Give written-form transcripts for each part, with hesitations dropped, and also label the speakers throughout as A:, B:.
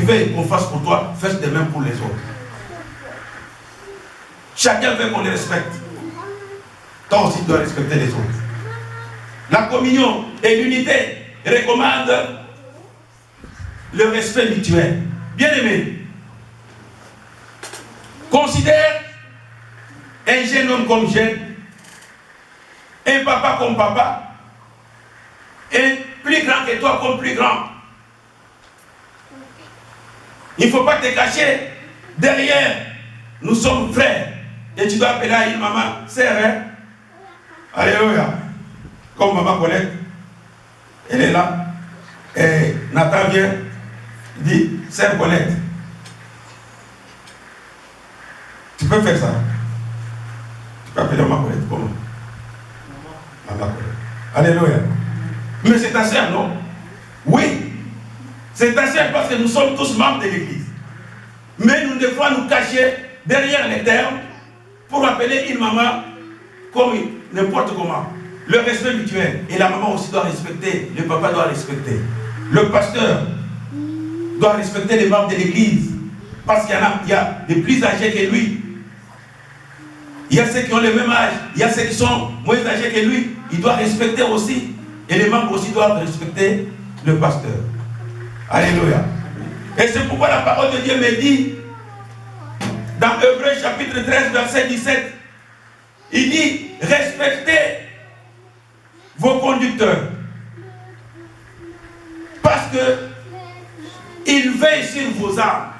A: veux qu'on fasse pour toi, fais de même pour les autres. Chacun veut qu'on les respecte. Toi aussi, tu dois respecter les autres. La communion et l'unité recommandent le respect mutuel. Bien-aimé, considère un jeune homme comme jeune, un papa comme papa, un plus grand que toi comme plus grand. Il ne faut pas te cacher derrière. Nous sommes frères. Et tu dois appeler à une maman, sœur, hein? Alléluia. Comme maman Colette, elle est là. Et Nathan vient, il dit, sœur Colette. Tu peux faire ça. Tu peux appeler maman Colette. Comment? Maman Colette. Alléluia. Mais c'est ta sœur, non? Oui. C'est ta sœur parce que nous sommes tous membres de l'église. Mais nous devons nous cacher derrière les termes pour appeler une maman comme n'importe comment. Le respect mutuel. Et la maman aussi doit respecter, le papa doit respecter. Le pasteur doit respecter les membres de l'église. Parce qu'il y a des plus âgés que lui. Il y a ceux qui ont le même âge. Il y a ceux qui sont moins âgés que lui. Il doit respecter aussi. Et les membres aussi doivent respecter le pasteur. Alléluia. Et c'est pourquoi la parole de Dieu me dit, dans Hébreux chapitre 13, verset 17, il dit, respectez vos conducteurs. Parce que ils veillent sur vos âmes.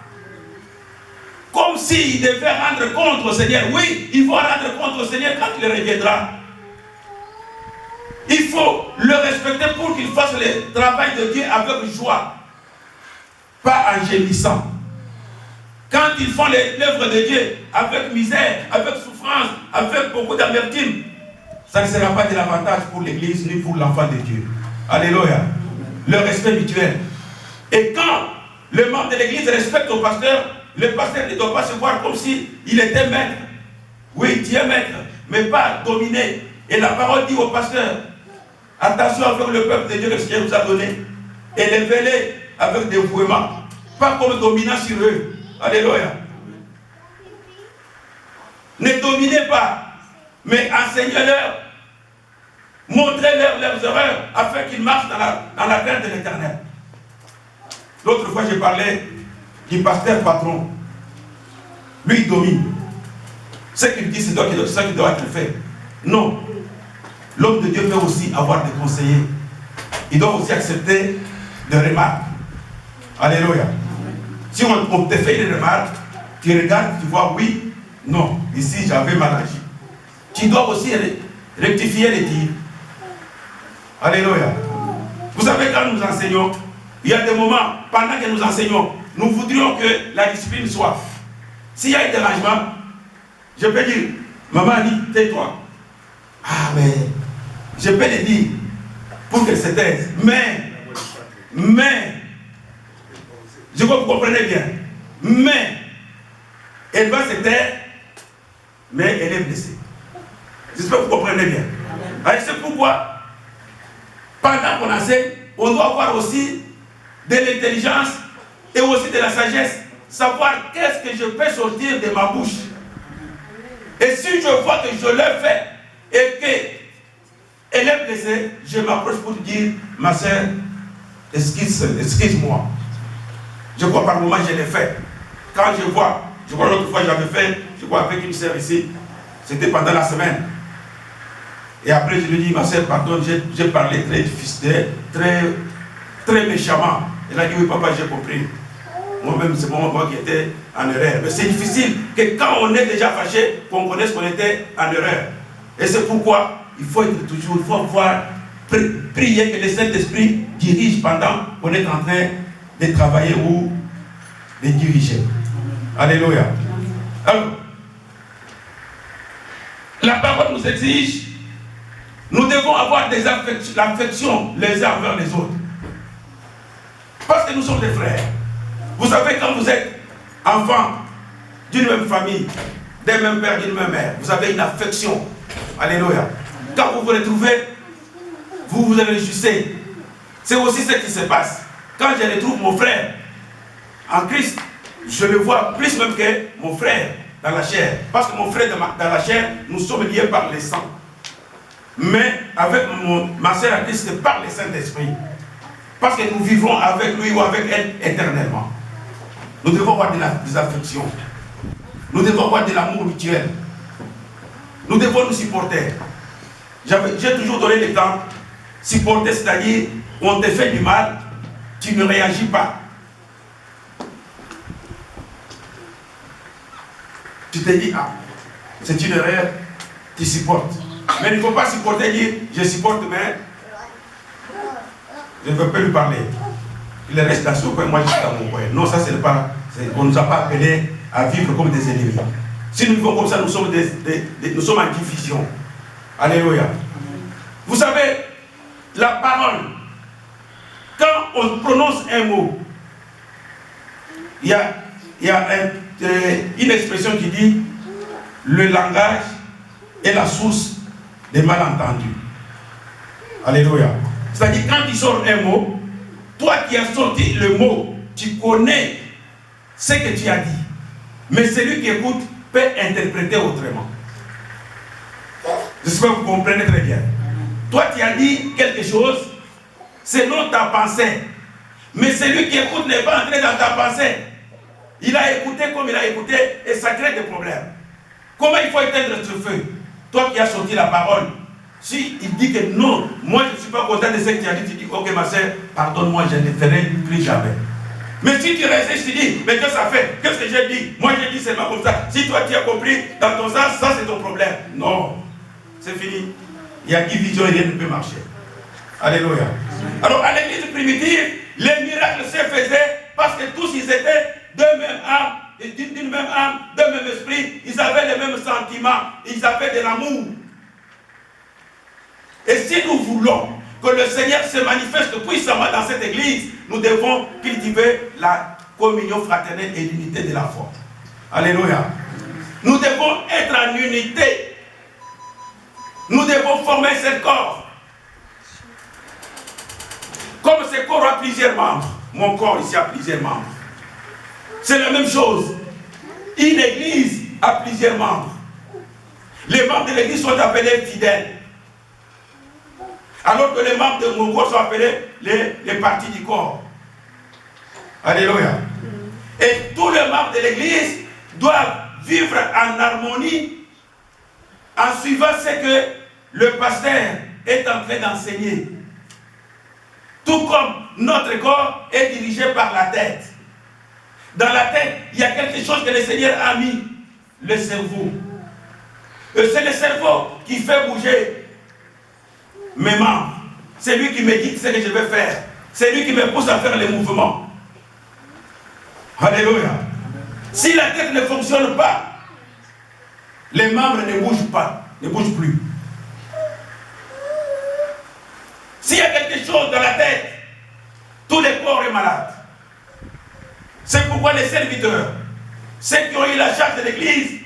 A: Comme s'ils devaient rendre compte au Seigneur. Oui, ils vont rendre compte au Seigneur quand il reviendra. Il faut le respecter pour qu'il fasse le travail de Dieu avec joie. Pas en gémissant. Quand ils font l'œuvre de Dieu avec misère, avec souffrance, avec beaucoup d'amertume, ça ne sera pas de l'avantage pour l'église ni pour l'enfant de Dieu. Alléluia. Le respect mutuel. Et quand le membre de l'église respecte le pasteur ne doit pas se voir comme s'il était maître. Oui, tu es maître, mais pas dominé. Et la parole dit au pasteur, attention avec le peuple de Dieu que le Seigneur vous a donné. Et levez-les avec dévouement. Pas comme dominant sur eux. Alléluia. Ne dominez pas, mais enseignez-leur. Montrez-leur leurs erreurs afin qu'ils marchent dans la crainte de l'Éternel. L'autre fois, j'ai parlé du pasteur patron. Lui, il domine. Ce qu'il dit, c'est ça qui doit être fait. Non. L'homme de Dieu peut aussi avoir des conseillers. Il doit aussi accepter des remarques. Alléluia. Si on te fait une remarque, tu regardes, tu vois, oui, non, ici j'avais mal agi. Tu dois aussi rectifier les tirs. Alléluia. Vous savez, quand nous enseignons, il y a des moments, pendant que nous enseignons, nous voudrions que la discipline soit. S'il y a un dérangement, je peux dire, maman dit, tais-toi. Ah, mais je peux le dire pour qu'elle se taise. Mais, je vois que vous comprenez bien. Mais, elle va se taire, mais elle est blessée. J'espère que vous comprenez bien. C'est pourquoi, pendant qu'on enseigne, on doit avoir aussi de l'intelligence et aussi de la sagesse. Savoir qu'est-ce que je peux sortir de ma bouche. Et si je vois que je l'ai fait et qu'elle est blessée, je m'approche pour dire, ma soeur, excuse-moi. Je crois par moment je l'ai fait. Quand je vois l'autre fois j'avais fait, je crois avec une sœur ici, c'était pendant la semaine. Et après je lui dis, ma soeur, pardon, j'ai parlé très difficile, très méchamment. Elle a dit, oui papa, j'ai compris. Moi-même, c'est moi qui étais en erreur. Mais c'est difficile que quand on est déjà fâché, qu'on connaisse qu'on était en erreur. Et c'est pourquoi il faut être toujours, il faut avoir prier que le Saint-Esprit dirige pendant qu'on est en train de travailler ou de diriger. Alléluia. Alors, la parole nous exige, nous devons avoir des affections les uns envers les autres. Parce que nous sommes des frères. Vous savez, quand vous êtes enfant d'une même famille, d'un même père, d'une même mère, vous avez une affection. Alléluia. Quand vous vous retrouvez, vous vous réjouissez. C'est aussi ce qui se passe. Quand je retrouve mon frère en Christ, je le vois plus même que mon frère dans la chair. Parce que mon frère dans la chair, nous sommes liés par le sang. Mais avec ma sœur en Christ, c'est par le Saint-Esprit. Parce que nous vivons avec lui ou avec elle éternellement. Nous devons avoir des affections. Nous devons avoir de l'amour mutuel. Nous devons nous supporter. J'ai toujours donné l'exemple. Supporter, c'est-à-dire, on te fait du mal, tu ne réagis pas. Tu te dis, ah, c'est une erreur, tu supportes. Mais il ne faut pas supporter, dire, je supporte, mais je ne veux pas lui parler. Il reste dans son coin, moi je suis dans mon coin. Non, ça c'est pas. On ne nous a pas appelés à vivre comme des ennemis. Si nous vivons comme ça, nous sommes en division. Alléluia. Vous savez, la parole, quand on prononce un mot, il y a une expression qui dit le langage est la source des malentendus. Alléluia. C'est-à-dire, quand il sort un mot, toi qui as sorti le mot, tu connais ce que tu as dit. Mais celui qui écoute peut interpréter autrement. J'espère que vous comprenez très bien. Toi, tu as dit quelque chose selon ta pensée. Mais celui qui écoute n'est pas entré dans ta pensée. Il a écouté comme il a écouté et ça crée des problèmes. Comment il faut éteindre ce feu? Toi qui as sorti la parole, si il dit que non, moi je ne suis pas content de ce que tu as dit, tu dis ok ma soeur, pardonne-moi, je ne le ferai plus jamais. Mais si tu résistes, tu dis, mais qu'est-ce que ça fait? Qu'est-ce que j'ai dit? Moi j'ai dit seulement comme ça. Si toi tu as compris dans ton sens, ça c'est ton problème. Non, c'est fini. Il y a division et rien ne peut marcher. Alléluia. Alors à l'église primitive, les miracles se faisaient parce que tous ils étaient de même âme, d'une même âme, d'un même esprit. Ils avaient les mêmes sentiments, ils avaient de l'amour. Et si nous voulons que le Seigneur se manifeste puissamment dans cette église, nous devons cultiver la communion fraternelle et l'unité de la foi. Alléluia. Nous devons être en unité. Nous devons former ce corps. Comme ce corps a plusieurs membres, mon corps ici a plusieurs membres. C'est la même chose. Une église a plusieurs membres. Les membres de l'église sont appelés fidèles. Alors que les membres de mon corps sont appelés les parties du corps. Alléluia. Et tous les membres de l'église doivent vivre en harmonie en suivant ce que le pasteur est en train d'enseigner. Tout comme notre corps est dirigé par la tête. Dans la tête, il y a quelque chose que le Seigneur a mis, le cerveau. Et c'est le cerveau qui fait bouger mes membres. C'est lui qui me dit ce que je vais faire. C'est lui qui me pousse à faire les mouvements. Alléluia. Si la tête ne fonctionne pas, les membres ne bougent pas, ne bougent plus. S'il y a quelque chose dans la tête, tout le corps est malade. C'est pourquoi les serviteurs, ceux qui ont eu la charge de l'église,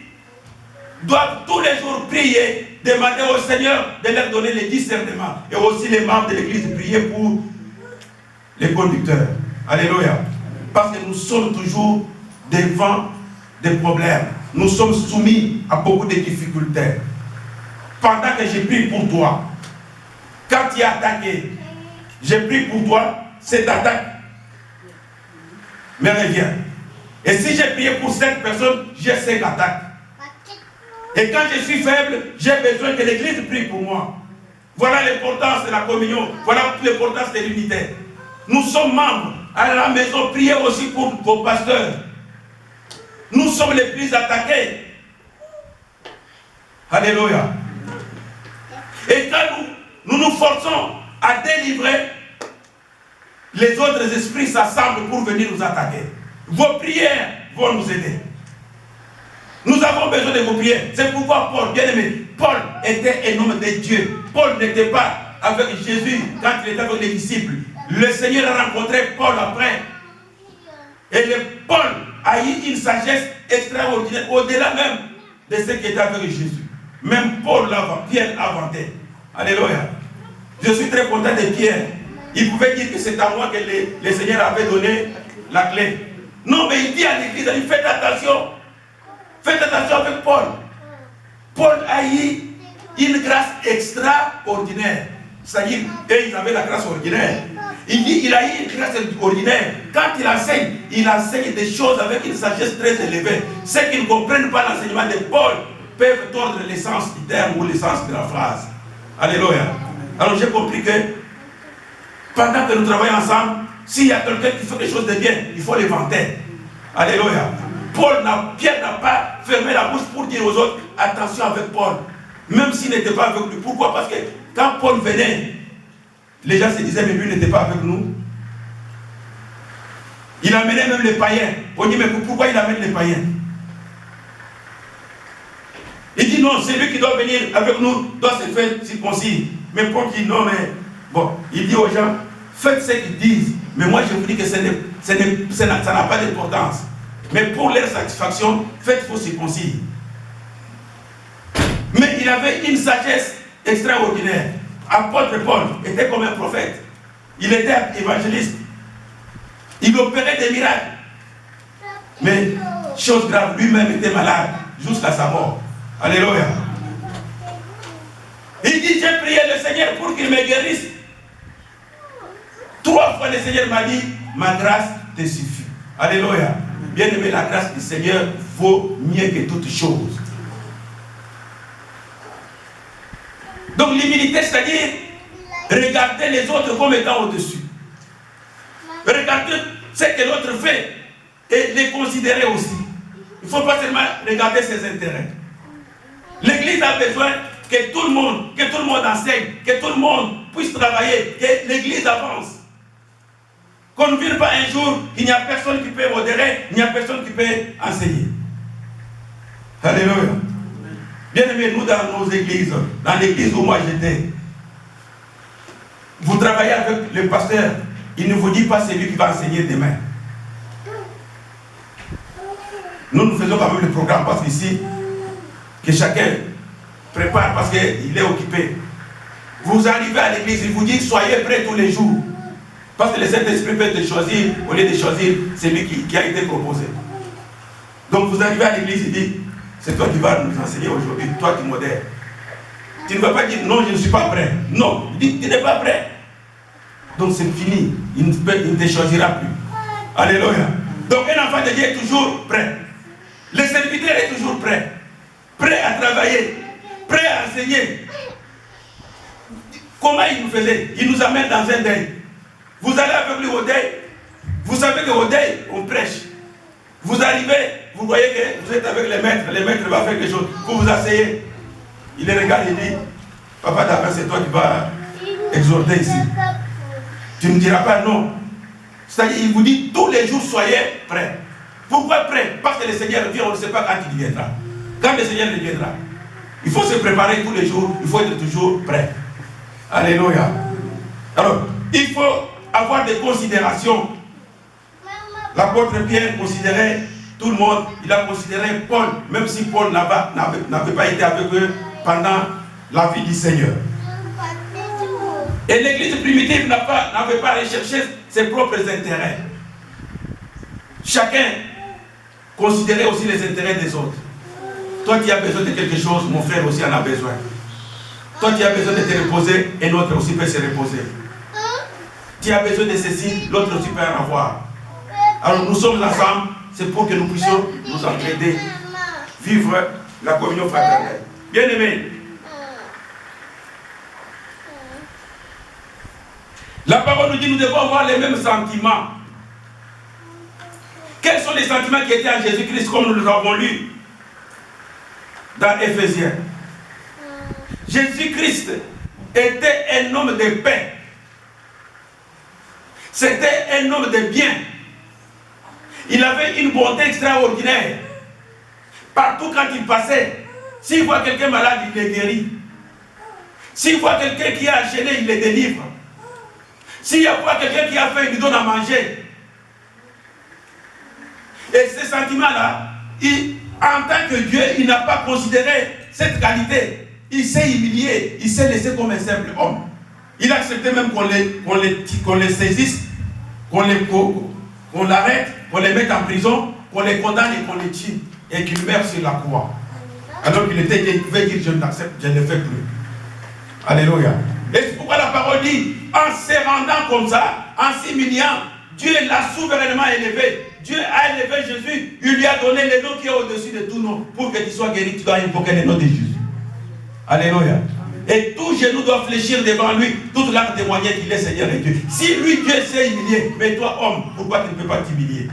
A: doivent tous les jours prier, demander au Seigneur de leur donner les discernements. Et aussi les membres de l'église prier pour les conducteurs. Alléluia. Parce que nous sommes toujours devant des problèmes. Nous sommes soumis à beaucoup de difficultés. Pendant que j'ai prié pour toi, quand tu es attaqué, j'ai prié pour toi, cette attaque me revient. Et si j'ai prié pour 5 personnes, j'ai 5 attaques. Et quand je suis faible, j'ai besoin que l'église prie pour moi. Voilà l'importance de la communion. Voilà l'importance de l'unité. Nous sommes membres à la maison. Priez aussi pour vos pasteurs. Nous sommes les plus attaqués. Alléluia. Et quand nous nous forçons à délivrer, les autres esprits s'assemblent pour venir nous attaquer. Vos prières vont nous aider. Nous avons besoin de vos prières. C'est pourquoi Paul, bien aimé, Paul était un homme de Dieu. Paul n'était pas avec Jésus quand il était avec les disciples. Le Seigneur a rencontré Paul après. Et Paul a eu une sagesse extraordinaire, au-delà même de ce qui était avec Jésus. Même Paul Pierre l'a inventé. Alléluia. Je suis très content de Pierre. Il pouvait dire que c'est à moi que le Seigneur avait donné la clé. Non, mais il dit à l'église, il dit, faites attention. Faites attention avec Paul. Paul a eu une grâce extraordinaire. C'est-à-dire, ils avaient la grâce ordinaire. Il dit qu'il a eu une grâce ordinaire. Quand il enseigne des choses avec une sagesse très élevée. Ceux qui ne comprennent pas l'enseignement de Paul peuvent tordre l'essence du terme ou l'essence de la phrase. Alléluia. Alors j'ai compris que pendant que nous travaillons ensemble, s'il y a quelqu'un qui fait quelque chose de bien, il faut les vanter. Alléluia. Pierre n'a pas fermé la bouche pour dire aux autres, attention avec Paul. Même s'il n'était pas avec lui. Pourquoi? Parce que quand Paul venait, les gens se disaient, mais lui n'était pas avec nous. Il amenait même les païens. On dit, mais pourquoi il amène les païens? Il dit, non, c'est lui qui doit venir avec nous, doit se faire circoncis. Mais Paul dit, non, mais bon, il dit aux gens, faites ce qu'ils disent. Mais moi, je vous dis que ça n'a pas d'importance. Mais pour leur satisfaction, faites vos circoncis. Mais il avait une sagesse extraordinaire. Apôtre Paul était comme un prophète. Il était évangéliste. Il opérait des miracles. Mais, chose grave, lui-même était malade jusqu'à sa mort. Alléluia. Il dit, j'ai prié le Seigneur pour qu'il me guérisse. 3 fois le Seigneur m'a dit, ma grâce te suffit. Alléluia. Bien aimé, la grâce du Seigneur vaut mieux que toutes choses. Donc l'humilité, c'est-à-dire regarder les autres comme étant au-dessus. Regarder ce que l'autre fait et les considérer aussi. Il ne faut pas seulement regarder ses intérêts. L'Église a besoin que tout le monde enseigne, que tout le monde puisse travailler, que l'Église avance. Qu'on ne vienne pas un jour, il n'y a personne qui peut modérer, il n'y a personne qui peut enseigner. Alléluia. Bien aimé, nous dans nos églises, dans l'église où moi j'étais, vous travaillez avec le pasteur, il ne vous dit pas c'est lui qui va enseigner demain. Nous faisons quand même le programme parce qu'ici, que chacun prépare parce qu'il est occupé. Vous arrivez à l'église, il vous dit soyez prêts tous les jours. Parce que le Saint-Esprit peut te choisir, au lieu de choisir celui qui a été proposé. Donc vous arrivez à l'église, il dit, c'est toi qui vas nous enseigner aujourd'hui, toi qui modères. Tu ne vas pas dire, non, je ne suis pas prêt. Non, il dit, tu n'es pas prêt. Donc c'est fini, il ne te choisira plus. Alléluia. Donc un enfant de Dieu est toujours prêt. Le serviteur est toujours prêt. Prêt à travailler, prêt à enseigner. Comment il nous faisait? Il nous amène dans un deuil. Vous allez avec lui au deuil. Vous savez qu'au deuil, on prêche. Vous arrivez, vous voyez que vous êtes avec les maîtres vont faire quelque chose. Vous vous asseyez. Il les regarde et dit, papa d'abord c'est toi qui vas exhorter ici. Tu ne diras pas non. C'est-à-dire, il vous dit tous les jours soyez prêts. Pourquoi prêts? Parce que le Seigneur vient, on ne sait pas quand il viendra. Quand le Seigneur viendra, il faut se préparer tous les jours, il faut être toujours prêt. Alléluia. Alors, il faut avoir des considérations. L'apôtre Pierre considérait tout le monde, il a considéré Paul, même si Paul n'avait pas été avec eux pendant la vie du Seigneur. Et l'église primitive n'avait pas recherché ses propres intérêts. Chacun considérait aussi les intérêts des autres. Toi qui as besoin de quelque chose, mon frère aussi en a besoin. Toi qui as besoin de te reposer, et l'autre aussi peut se reposer. Tu as besoin de ceci, l'autre aussi peut en avoir. Alors nous sommes ensemble, c'est pour que nous puissions nous entraider, vivre la communion fraternelle. Bien aimé, la parole nous dit que nous devons avoir les mêmes sentiments. Quels sont les sentiments qui étaient en Jésus-Christ comme nous l'avons lu dans Éphésiens? Jésus-Christ était un homme de paix. C'était un homme de bien. Il avait une bonté extraordinaire. Partout quand il passait, s'il voit quelqu'un malade, il le guérit. S'il voit quelqu'un qui est enchaîné, il le délivre. S'il voit quelqu'un qui a faim, il lui donne à manger. Et ce sentiment-là, en tant que Dieu, il n'a pas considéré cette qualité. Il s'est humilié, il s'est laissé comme un simple homme. Il a accepté même qu'on les saisisse, qu'on l'arrête qu'on les mette en prison, qu'on les condamne et qu'on les tue, et qu'ils meurent sur la croix. Alors qu'il était, il pouvait dire, je n'accepte, je ne fais plus. Alléluia. Et c'est pourquoi la parole dit, en se rendant comme ça, en s'humiliant, Dieu l'a souverainement élevé. Dieu a élevé Jésus. Il lui a donné le nom qui est au-dessus de tout nom. Pour que tu sois guéri, tu dois invoquer le nom de Jésus. Alléluia. Et tout genou doit fléchir devant lui. Toute langue témoigner qu'il est Seigneur et Dieu. Si lui, Dieu s'est humilié, mais toi, homme, pourquoi tu ne peux pas t'humilier?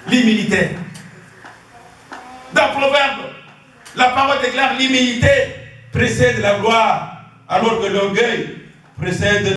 A: L'humilité. Dans Proverbe, la parole déclare l'humilité précède la gloire, alors que l'orgueil précède